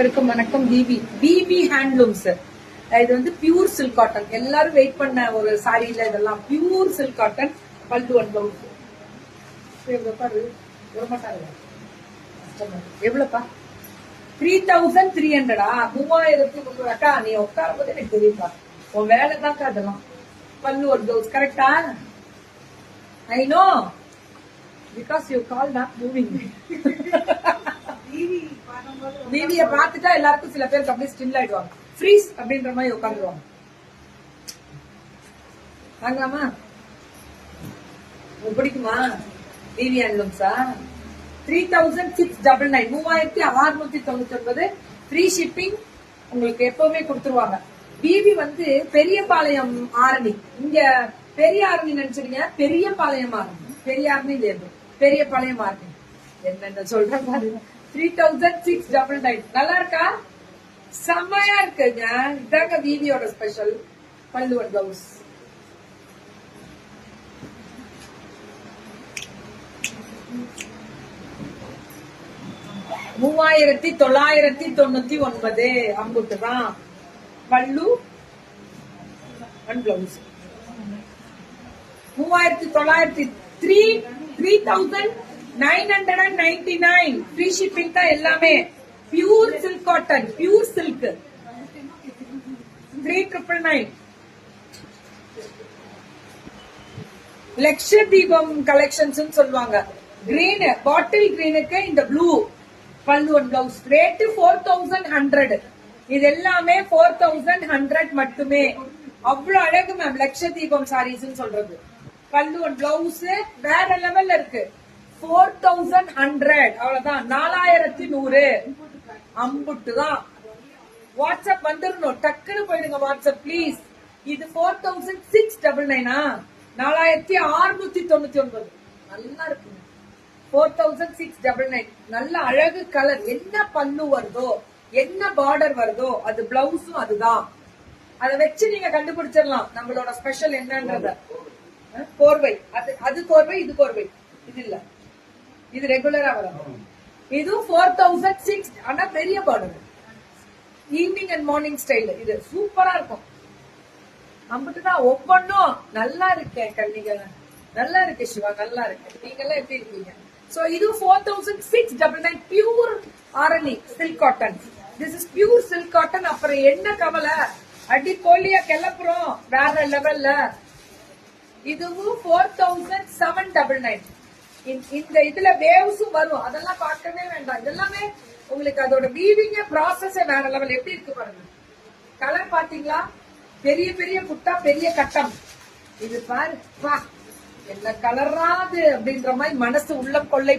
வணக்கம். PP handlooms. இது வந்து பியூர் சில்க் காட்டன். எல்லாரும் வெயிட் பண்ண ஒரு சாரியில இதெல்லாம் பியூர் சில்க் காட்டன். பல்லு அண்ட் பிளவுஸ் எவ்வளவுப்பா? 3300. 3300 அக்கா. நீ உட்காரும் போது எனக்கு தெரியும்பா, உன் வேலை தான்க்கா அதெல்லாம். பல்லு ஒரு பிளவுஸ் கரெக்டா? ஐ நோ பிகாஸ் யூ கால் நாட் மூவிங். டிவிய பாத்துட்டா எல்லாருக்கும் சில பேருக்கு அப்படியே ஸ்டில் ஆயிடுவாங்க. ஃப்ரீஸ் அப்படின்ற மாதிரி உட்காந்துருவாங்க. வாங்கலாமா? உங்களுக்கு பிடிக்குமா டிவி ஹேண்ட்லூம்ஸா? 3699. 3699 ஃப்ரீ ஷிப்பிங் உங்களுக்கு எப்பவுமே கொடுத்துருவாங்க. பிபி வந்து பெரியபாளையம் ஆரணி. இங்க பெரிய ஆரணி நினைச்சிருங்க, பெரியபாளையம் ஆரணி. பெரிய ஆரணி இல்லையா, பெரியபாளையம் ஆரணி. என்னென்ன சொல்றேன் பாருங்க. 3699. நல்லா இருக்கா? செம்மையா இருக்குங்க. இதாங்க பிபியோட ஸ்பெஷல். பல்லு அண்ட் பிளவுஸ். $3999 அம்புட்டு தான். பல்லு அண்ட் பிளவுஸ் 3999. ஃப்ரீ ஷிப்பிங் தான் எல்லாமே. Pure silk cotton, pure silk. 3999. லட்சதீபம் கலெக்ஷன்ஸ் சொல்லுவாங்க. கிரீன், பாட்டில் கிரீனுக்கு இந்த ப்ளூ பல்லு அண்ட் பிளவுஸ். ரேட்டு 4100. இது எல்லாமே 4100 மட்டுமே. அவ்வளவு அழகு மேம். லட்சதீபம் சாரீஸ் சொல்றது. பல்லு அண்ட் பிளவுஸ் வேற லெவல்ல இருக்கு. 4100. அவ்வளவுதான். 4100 அம்புட்டு தான். வாட்ஸ்அப் வந்துடணும். டக்குன்னு போயிடுங்க வாட்ஸ்அப் பிளீஸ். இது 4699. 4699. நல்லா இருக்கு. 4699. நல்ல அழகு கலர். என்ன பல்லு வருதோ, என்ன பார்டர் வருதோ, அது பிளவுஸும் அதுதான். அதை வச்சு நீங்க கண்டுபிடிச்சிடலாம் நம்மளோட ஸ்பெஷல் என்னன்றத. கோர்வை, அது கோர்வை, இது கோர்வை. இது இல்ல, இது ரெகுலரா வரும். இது 4006. ஆனா பெரிய border. Evening and morning style. இது சூப்பரா இருக்கும். அம்பட்டுதான். ஒவ்வொன்னும் நல்லா இருக்கேன் கல்விகள். நல்லா இருக்கு சிவா, நல்லா இருக்கு. நீங்க எல்லாம் எப்படி இருக்கீங்க? சோ இது 4699. Pure Arani silk cotton. This is pure silk cotton. அப்புறம் என்ன கவலை, அடி கோலியா கிளப்புறோம் வேற லெவல்ல. இதுவும் 4799. இந்த இதுல வேவ்ஸும் வரும். அதெல்லாம் பார்க்கவே வேண்டாம். இதெல்லாமே உங்களுக்கு அதோட வீவிங் ப்ராசஸ் வேற லெவல். எப்படி இருக்கு பாருங்க. கலர் பாத்தீங்களா? பெரிய பெரிய புட்டா, பெரிய கட்டம். இது பாரு, என்ன கலராது அப்படின்ற மாதிரி மனசு உள்ளம் கொள்ளை.